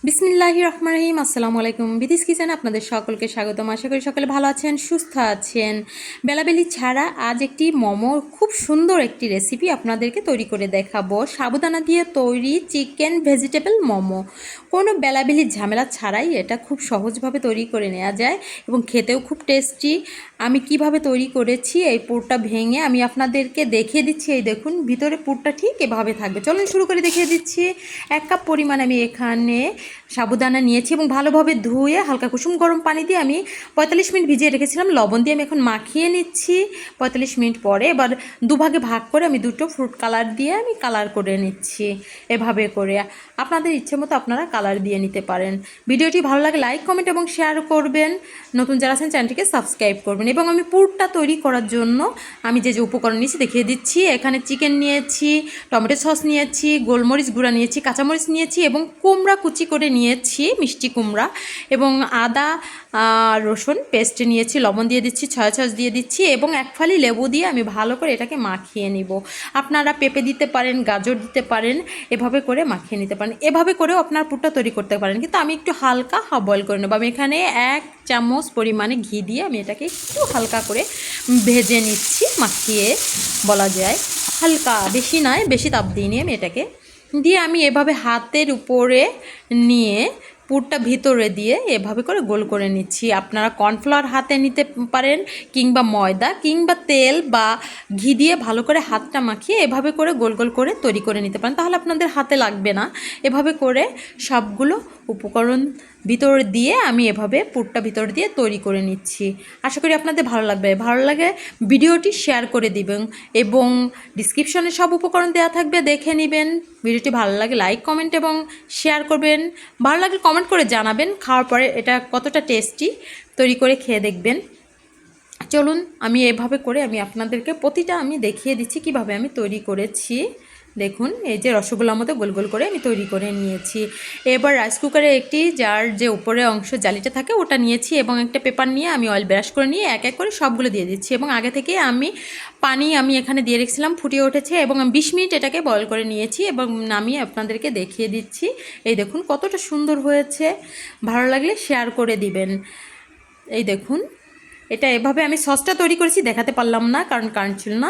বিসমিল্লাহির রহমানির রহিম। আসসালামু আলাইকুম। বিদিস কিচেনে আপনাদের সকলকে স্বাগতম। আশা করি সকলে ভালো আছেন, সুস্থ আছেন। বেলাবেলি ছাড়া আজ একটি মোমোর খুব সুন্দর একটি রেসিপি আপনাদেরকে তৈরি করে দেখাবো। সাবুদানা দিয়ে তৈরি চিকেন ভেজিটেবল মোমো। কোনো বেলাবেলির ঝামেলা ছাড়াই এটা খুব সহজভাবে তৈরি করে নেওয়া যায় এবং খেতেও খুব টেস্টি। আমি কিভাবে তৈরি করেছি এই পুরটা ভেঙে আমি আপনাদেরকে দেখিয়ে দিচ্ছি। এই দেখুন, ভিতরে পুরটা ঠিক এভাবে থাকবে। চলুন শুরু করে দেখিয়ে দিচ্ছি। 1 কাপ পরিমাণ আমি এখানে সাবুদানা নিয়েছি এবং ভালোভাবে ধুয়ে হালকা কুসুম গরম পানি দিয়ে আমি 45 মিনিট ভিজিয়ে রেখেছিলাম। লবণ দিয়ে আমি এখন মাখিয়ে নিচ্ছি 45 মিনিট পরে। এবার দুভাগে ভাগ করে আমি দুটো ফ্রুট কালার দিয়ে আমি কালার করে নিচ্ছি এভাবে করে। আপনাদের ইচ্ছে মতো আপনারা কালার দিয়ে নিতে পারেন। ভিডিওটি ভালো লাগে লাইক কমেন্ট এবং শেয়ার করবেন। নতুন যারা আছেন চ্যানেলটিকে সাবস্ক্রাইব করবেন। এবং আমি পুরটা তৈরি করার জন্য আমি যে উপকরণ নিয়েছি দেখিয়ে দিচ্ছি। এখানে চিকেন নিয়েছি, টমেটো সস নিয়েছি, গোলমরিচ গুঁড়া নিয়েছি, কাঁচামরিচ নিয়েছি এবং কুমড়া কুচি করে নিয়েছি, মিষ্টি কুমড়া, এবং আদা রসুন পেস্ট নিয়েছি। লবণ দিয়ে দিচ্ছি, সয়া সস দিয়ে দিচ্ছি এবং 1 ফালি লেবু দিয়ে আমি ভালো করে এটাকে মাখিয়ে নিব। আপনারা পেঁপে দিতে পারেন, গাজর দিতে পারেন, এভাবে করে মাখিয়ে নিতে পারেন। এভাবে করেও আপনার পুরটা তৈরি করতে পারেন, কিন্তু আমি একটু হালকা হাফ বয়েল করে নেব। আমি এখানে 1 চামচ পরিমাণে ঘি দিয়ে আমি এটাকে একটু হালকা করে ভেজে নিচ্ছি, মাখিয়ে বলা যায়। হালকা, বেশি নয়, বেশি তাপ দিইনি আমি এটাকে। দিয়ে আমি এভাবে হাতের উপরে নিয়ে পুরটা ভিতরে দিয়ে এভাবে করে গোল করে নিচ্ছি। আপনারা কর্নফ্লাওয়ার হাতে নিতে পারেন, কিংবা ময়দা কিংবা তেল বা ঘি দিয়ে ভালো করে হাতটা মাখিয়ে এভাবে করে গোল গোল করে তৈরি করে নিতে পারেন, তাহলে আপনাদের হাতে লাগবে না। এভাবে করে সবগুলো উপকরণ ভিতর দিয়ে আমি এভাবে পুরটা ভিতর দিয়ে তৈরি করে নিচ্ছি। আশা করি আপনাদের ভালো লাগবে। ভালো লাগে ভিডিওটি শেয়ার করে দিবেন এবং ডিসক্রিপশনে সব উপকরণ দেওয়া থাকবে, দেখে নেবেন। ভিডিওটি ভালো লাগে লাইক কমেন্ট এবং শেয়ার করবেন। ভালো লাগলে কমেন্ট করে জানাবেন খাওয়ার পরে এটা কতটা টেস্টি। তৈরি করে খেয়ে দেখবেন। চলুন আমি এভাবে করে আমি আপনাদেরকে প্রতিটা আমি দেখিয়ে দিচ্ছি কিভাবে আমি তৈরি করেছি। দেখুন, এই যে রসগোল্লার মতো গোল গোল করে আমি তৈরি করে নিয়েছি। এবার রাইস কুকারে একটি যার যে উপরে অংশ জালিটা থাকে ওটা নিয়েছি এবং একটা পেপার নিয়ে আমি অয়েল ব্রাশ করে নিয়ে এক এক করে সবগুলো দিয়ে দিচ্ছি। এবং আগে থেকে আমি পানি আমি এখানে দিয়ে রেখেছিলাম, ফুটিয়ে উঠেছে এবং আমি 20 মিনিট এটাকে বয়েল করে নিয়েছি এবং নামিয়ে আপনাদেরকে দেখিয়ে দিচ্ছি। এই দেখুন কতটা সুন্দর হয়েছে। ভালো লাগলে শেয়ার করে দিবেন। এই দেখুন, এটা এভাবে আমি সসটা তৈরি করেছি, দেখাতে পারলাম না কারণ কারেন্ট ছিল না।